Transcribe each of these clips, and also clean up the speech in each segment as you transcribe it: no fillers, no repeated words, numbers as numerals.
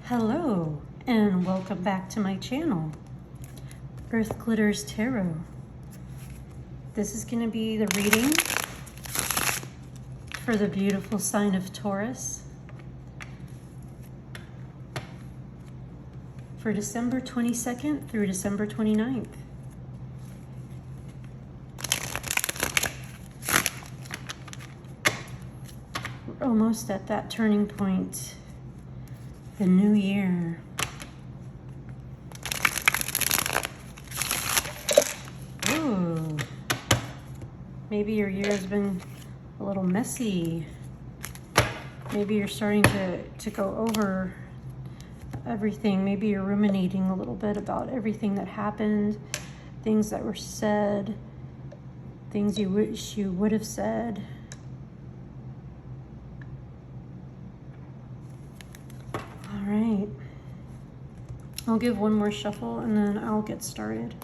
Hello and welcome back to my channel, Earth Glitters Tarot. This is going to be the reading for the beautiful sign of Taurus for December 22nd through December 29th. We're almost at that turning point. The new year. Ooh. Maybe your year has been a little messy. Maybe you're starting to go over everything. Maybe you're ruminating a little bit about everything that happened, things that were said, things you wish you would have said. All right, I'll give one more shuffle and then I'll get started.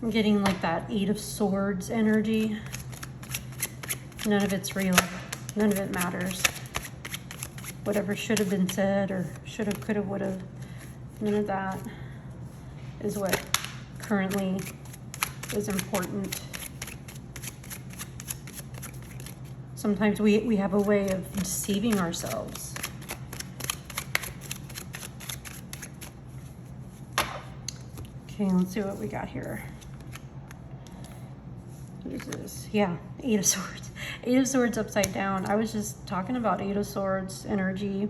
I'm getting like that 8 of Swords energy. None of it's real. None of it matters. Whatever should have been said or should have, could have, would have, none of that is what currently is important. Sometimes we have a way of deceiving ourselves. Okay, let's see what we got here. What is this? Yeah, 8 of Swords. 8 of Swords upside down. I was just talking about 8 of Swords energy.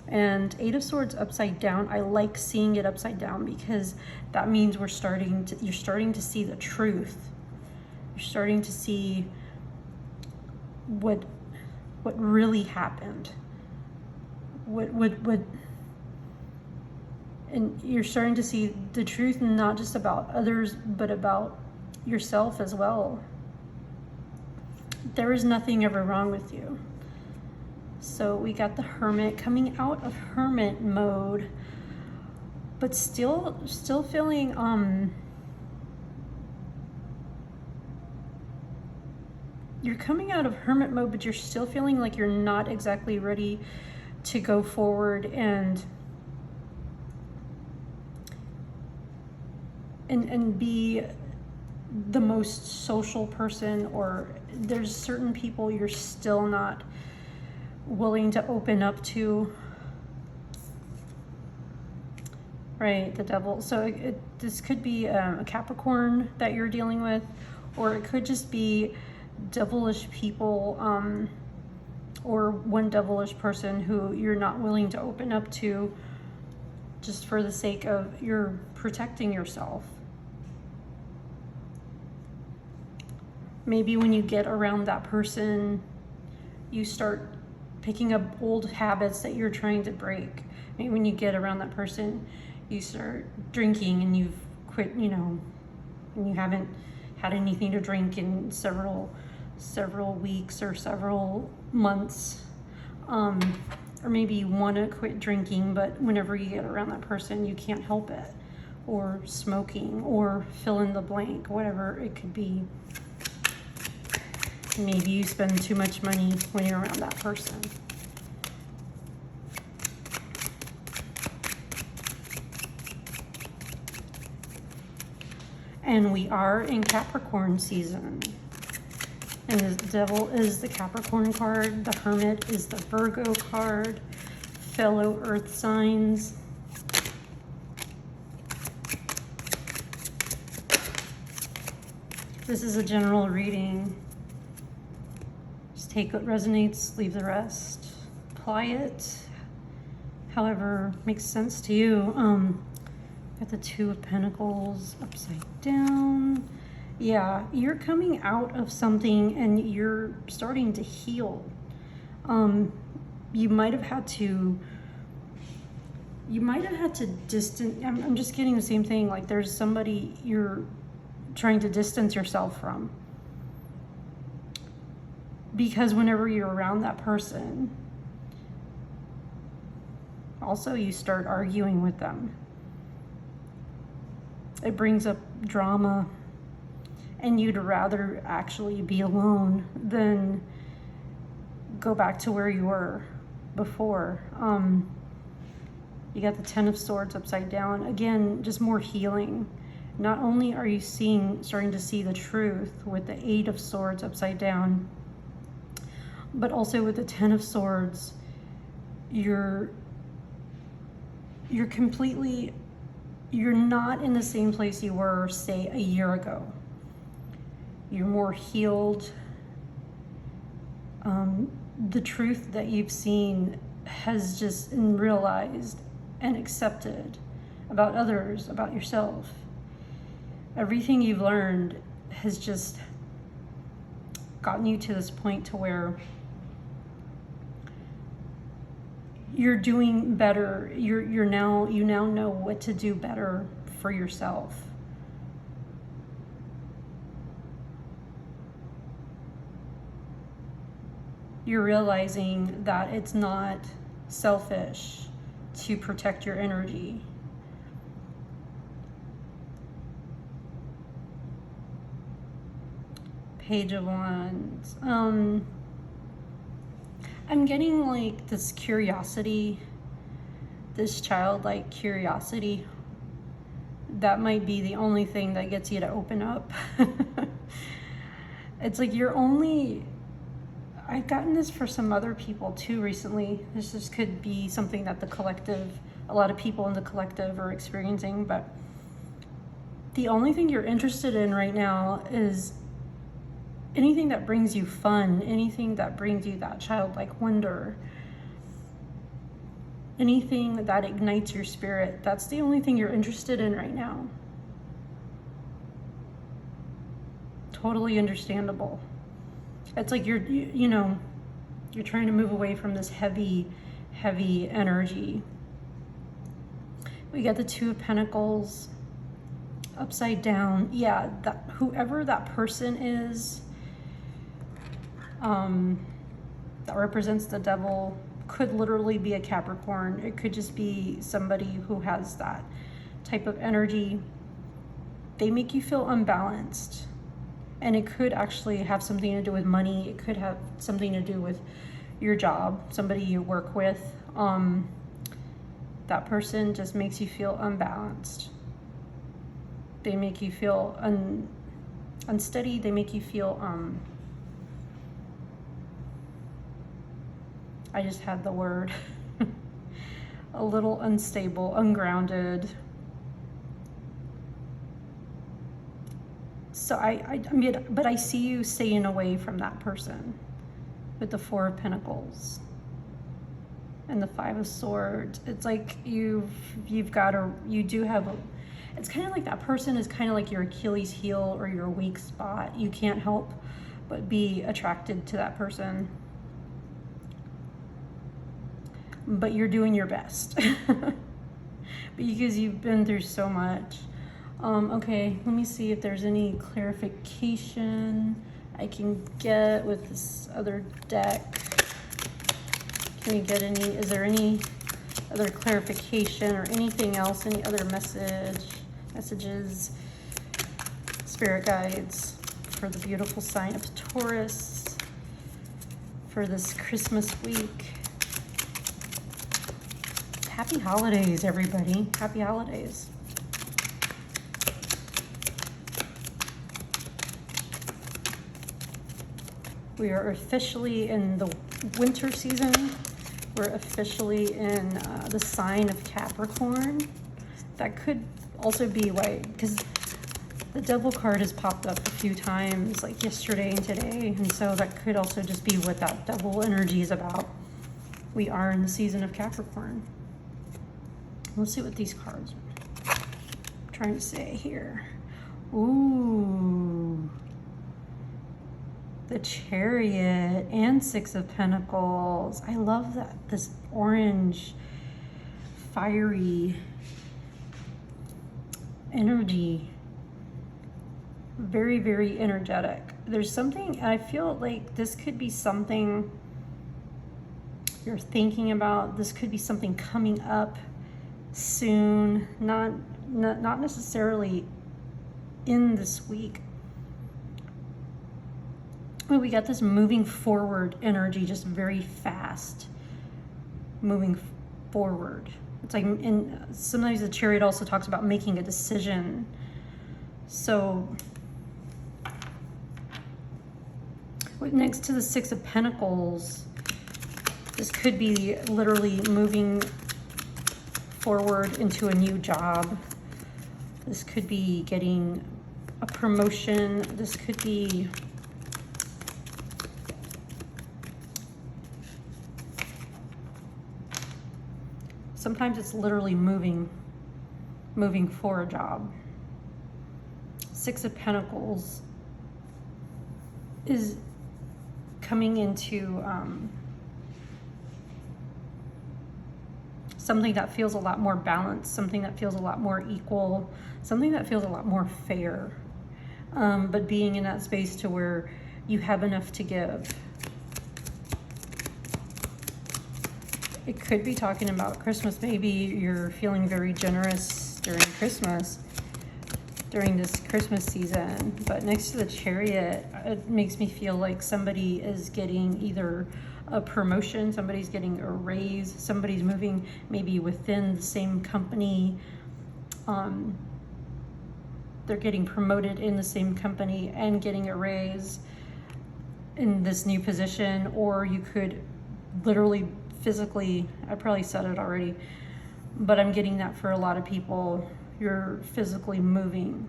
And 8 of Swords upside down, I like seeing it upside down because that means you're starting to see the truth. You're starting to see what really happened. And you're starting to see the truth, not just about others, but about yourself as well. There is nothing ever wrong with you. So we got the Hermit coming out of Hermit mode, but still feeling you're coming out of Hermit mode, but you're still feeling like you're not exactly ready to go forward and be the most social person, or there's certain people you're still not willing to open up to. Right, the Devil. So this could be a Capricorn that you're dealing with, or it could just be devilish people, or one devilish person who you're not willing to open up to just for the sake of you're protecting yourself. Maybe when you get around that person, you start picking up old habits that you're trying to break. Maybe when you get around that person, you start drinking and you've quit, and you haven't had anything to drink in several weeks or several months. Or maybe you want to quit drinking, but whenever you get around that person, you can't help it. Or smoking, or fill in the blank, whatever it could be. Maybe you spend too much money when you're around that person. And we are in Capricorn season. And the Devil is the Capricorn card. The Hermit is the Virgo card. Fellow Earth signs. This is a general reading. Take what resonates, leave the rest. Apply it however makes sense to you. Got the 2 of Pentacles upside down. Yeah, you're coming out of something and you're starting to heal. You might have had to distance. I'm just getting the same thing. Like there's somebody you're trying to distance yourself from. Because whenever you're around that person, also you start arguing with them. it brings up drama, and you'd rather actually be alone than go back to where you were before. You got the Ten of Swords upside down. Again, just more healing. Not only are you starting to see the truth with the Eight of Swords upside down, but also with the Ten of Swords, you're not in the same place you were, say, a year ago. You're more healed. The truth that you've seen has just been realized and accepted about others, about yourself. Everything you've learned has just gotten you to this point to where you're doing better. You now know what to do better for yourself. You're realizing that it's not selfish to protect your energy. Page of Wands. I'm getting like this curiosity, this childlike curiosity. That might be the only thing that gets you to open up. It's like I've gotten this for some other people too recently. This just could be something that a lot of people in the collective are experiencing, but the only thing you're interested in right now is anything that brings you fun, anything that brings you that childlike wonder, anything that ignites your spirit. That's the only thing you're interested in right now. Totally understandable. It's like you're trying to move away from this heavy energy. We got the Two of Pentacles upside down. Yeah, whoever that person is, that represents the devil, could literally be a Capricorn. It could just be somebody who has that type of energy. They make you feel unbalanced. And it could actually have something to do with money. It could have something to do with your job, somebody you work with. That person just makes you feel unbalanced. They make you feel unsteady. They make you feel, I just had the word, a little unstable, ungrounded. So but I see you staying away from that person with the Four of Pentacles and the Five of Swords. It's like it's kind of like that person is kind of like your Achilles heel or your weak spot. You can't help but be attracted to that person. But you're doing your best because you've been through so much. Okay, let me see if there's any clarification I can get with this other deck. Can we get is there any other clarification or anything else, any other messages, spirit guides for the beautiful sign of Taurus for this Christmas week? Happy holidays, everybody. Happy holidays. We are officially in the winter season. We're officially in the sign of Capricorn. That could also be why, because the Devil card has popped up a few times, like yesterday and today, and so that could also just be what that Devil energy is about. We are in the season of Capricorn. Let's see what these cards are trying to say here. Ooh. The Chariot and Six of Pentacles. I love that. This orange, fiery energy. Very, very energetic. There's something, I feel like this could be something you're thinking about. This could be something coming up soon. Not necessarily in this week. Well, we got this moving forward energy, just very fast, moving forward. It's like, and sometimes the Chariot also talks about making a decision. So next to the Six of Pentacles, this could be literally moving forward into a new job. This could be getting a promotion. This could be sometimes it's literally moving for a job. Six of Pentacles is coming into something that feels a lot more balanced, something that feels a lot more equal, something that feels a lot more fair. But being in that space to where you have enough to give. It could be talking about Christmas. Maybe you're feeling very generous during Christmas, during this Christmas season. But next to the Chariot, it makes me feel like somebody is getting either a promotion, somebody's getting a raise, somebody's moving maybe within the same company. They're getting promoted in the same company and getting a raise in this new position. Or you could literally physically, I probably said it already, but I'm getting that for a lot of people. You're physically moving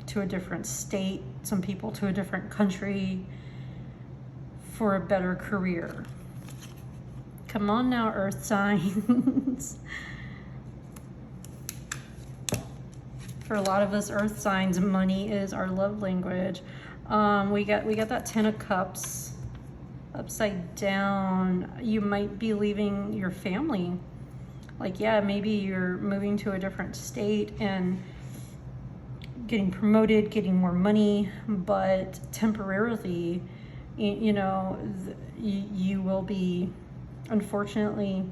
to a different state, some people to a different country for a better career. Come on now, earth signs. For a lot of us earth signs, money is our love language. We got that Ten of Cups upside down. You might be leaving your family. Like, yeah, maybe you're moving to a different state and getting promoted, getting more money, but temporarily, you know, you will be, unfortunately,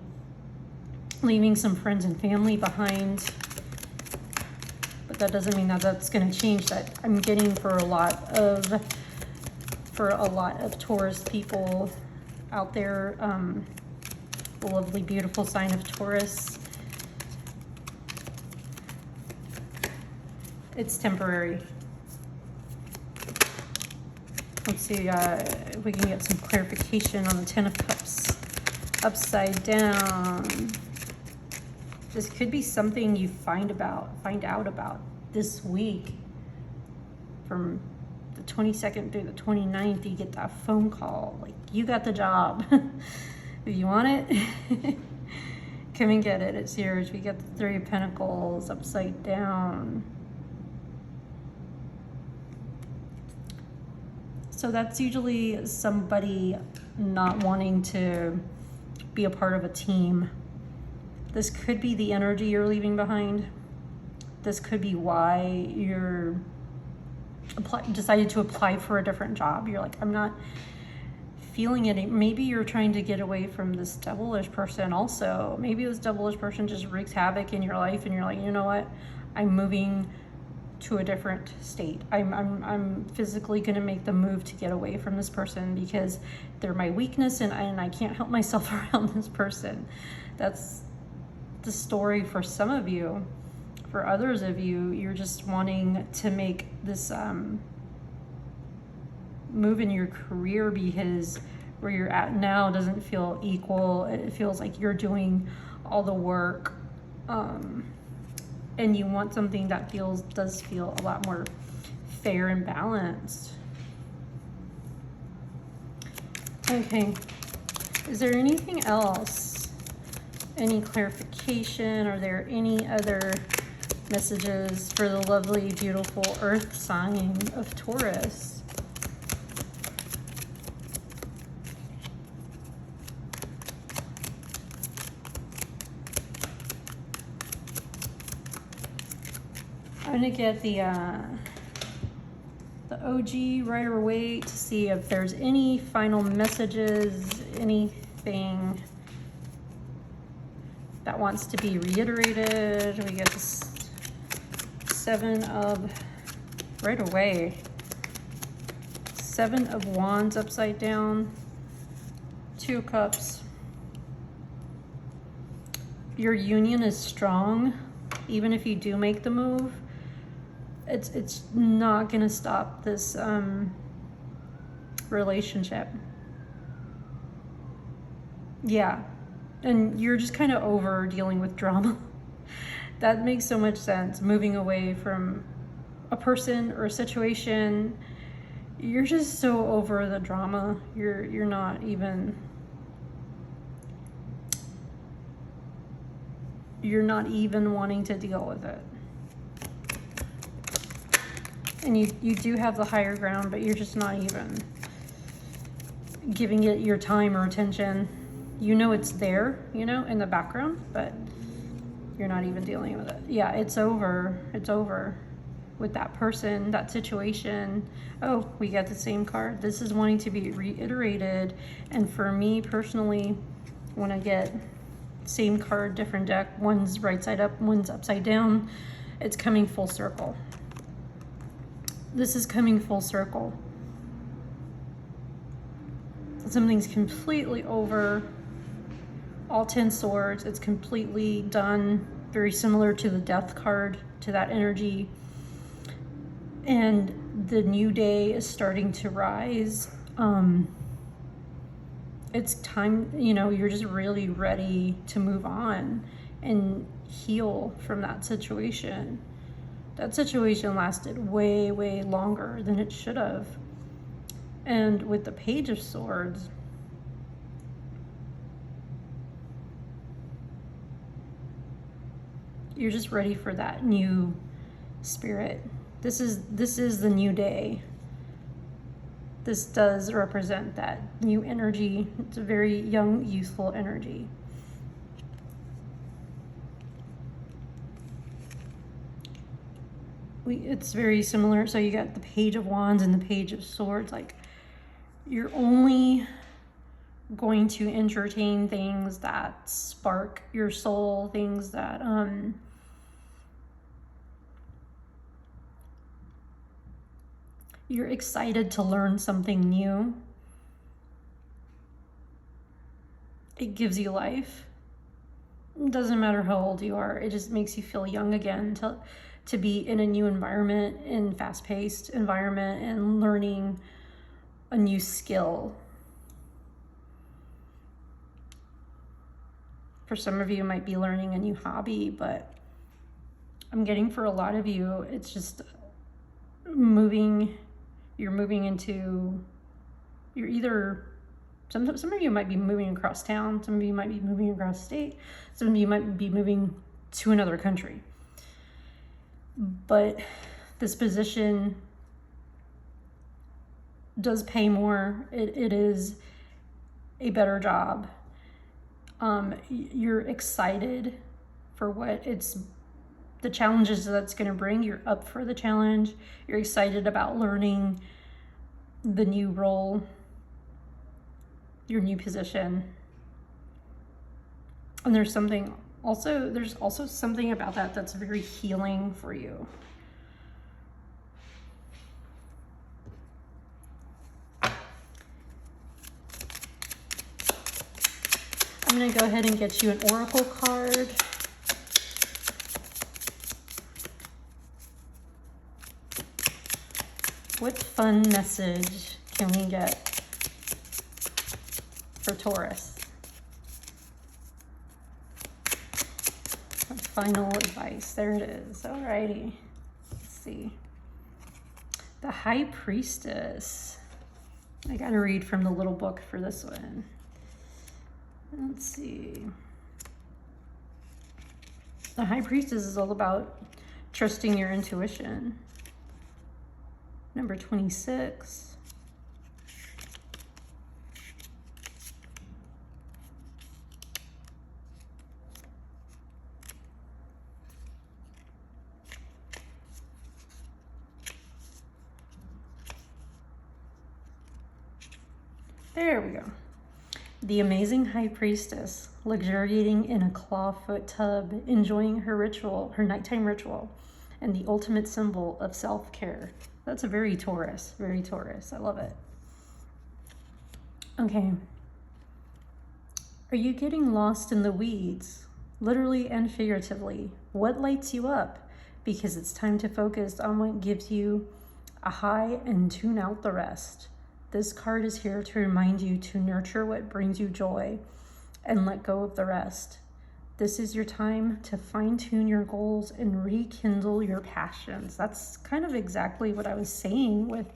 leaving some friends and family behind. But that doesn't mean that that's going to change. That I'm getting for a lot of Taurus people out there. The lovely, beautiful sign of Taurus. It's temporary. Let's see if we can get some clarification on the Ten of Cups upside down. This could be something you find out about this week. From the 22nd through the 29th, you get that phone call. Like, you got the job. If you want it, come and get it. It's yours. We got the Three of Pentacles upside down. So that's usually somebody not wanting to be a part of a team. This could be the energy you're leaving behind. This could be why you're decided to apply for a different job. You're like, I'm not feeling it. Maybe you're trying to get away from this devilish person also. Maybe this devilish person just wreaks havoc in your life and you're like, you know what? I'm moving to a different state. I'm physically going to make the move to get away from this person because they're my weakness and I can't help myself around this person. That's the story for some of you. For others of you, you're just wanting to make this move in your career because where you're at now doesn't feel equal. It feels like you're doing all the work, and you want something that does feel a lot more fair and balanced. Okay, is there anything else? Any clarification? Are there any other messages for the lovely, beautiful earth sign of Taurus? I'm gonna get the OG Rider-Waite to see if there's any final messages, anything that wants to be reiterated. We get this Seven of right away. 7 of Wands upside down, 2 Cups. Your union is strong. Even if you do make the move, it's not gonna stop this relationship. Yeah, and you're just kind of over dealing with drama. That makes so much sense. Moving away from a person or a situation, you're just so over the drama. You're not even wanting to deal with it. And you do have the higher ground, but you're just not even giving it your time or attention. You know it's there, you know, in the background, but you're not even dealing with it. Yeah, it's over. It's over with that person, that situation. Oh, we got the same card. This is wanting to be reiterated. And for me personally, when I get same card, different deck, one's right side up, one's upside down, it's coming full circle. This is coming full circle. Something's completely over. All 10 swords, it's completely done. Very similar to the death card, to that energy. And the new day is starting to rise. It's time, you know, you're just really ready to move on and heal from that situation. That situation lasted way, way longer than it should have. And with the Page of Swords, you're just ready for that new spirit. This is the new day. This does represent that new energy. It's a very young, youthful energy. It's very similar. So you got the Page of Wands and the Page of Swords. Like, you're only going to entertain things that spark your soul, things that you're excited to learn something new. It gives you life. It doesn't matter how old you are. It just makes you feel young again to be in a new environment, in fast-paced environment, and learning a new skill. For some of you, it might be learning a new hobby, but I'm getting for a lot of you, it's just moving. You're moving into, you're either, some of you might be moving across town, some of you might be moving across state, some of you might be moving to another country. But this position does pay more. It is a better job. You're excited for what the challenges that's going to bring. You're up for the challenge. You're excited about learning the new role, your new position. And there's also something about that that's very healing for you. I'm going to go ahead and get you an oracle card. What fun message can we get for Taurus? Final advice. There it is. Alrighty. Let's see. The High Priestess. I gotta read from the little book for this one. Let's see. The High Priestess is all about trusting your intuition. Number 26. There we go. The amazing High Priestess, luxuriating in a clawfoot tub, enjoying her ritual, her nighttime ritual, and the ultimate symbol of self-care. That's a very Taurus, very Taurus. I love it. Okay. Are you getting lost in the weeds, literally and figuratively? What lights you up? Because it's time to focus on what gives you a high and tune out the rest. This card is here to remind you to nurture what brings you joy and let go of the rest. This is your time to fine-tune your goals and rekindle your passions. That's kind of exactly what I was saying with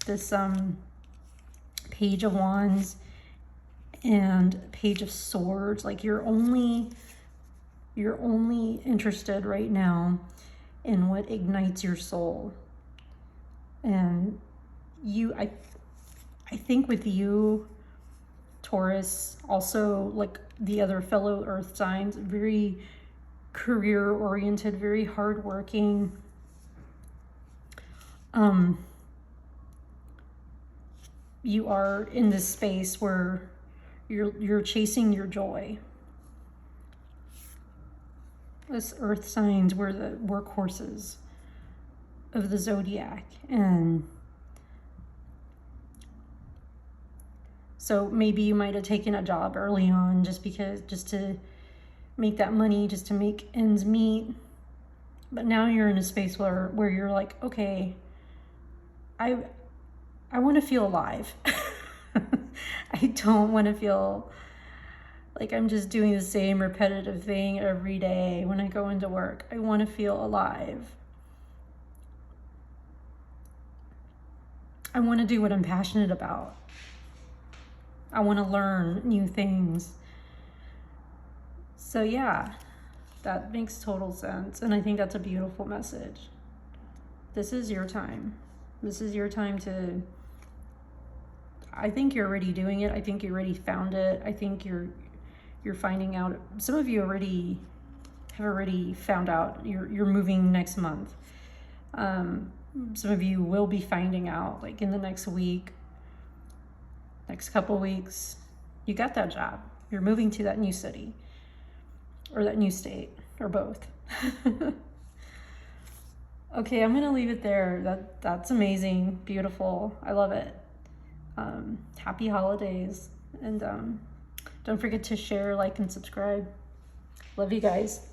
this Page of Wands and Page of Swords. Like you're only interested right now in what ignites your soul. And I think with you, Taurus, also like the other fellow earth signs, very career oriented, very hardworking. You are in this space where you're chasing your joy. This earth signs were the workhorses of the zodiac, and so maybe you might have taken a job early on just to make that money, just to make ends meet. But now you're in a space where you're like, okay, I want to feel alive. I don't want to feel like I'm just doing the same repetitive thing every day when I go into work. I want to feel alive. I want to do what I'm passionate about. I want to learn new things. So yeah, that makes total sense. And I think that's a beautiful message. This is your time. This is your time to, I think you're already doing it. I think you already found it. I think you're finding out. Some of you have already found out you're moving next month. Some of you will be finding out like in the next week, next couple weeks. You got that job. You're moving to that new city or that new state or both. Okay, I'm gonna leave it there. That's amazing, beautiful. I love it. Happy holidays, and don't forget to share, like, and subscribe. Love you guys.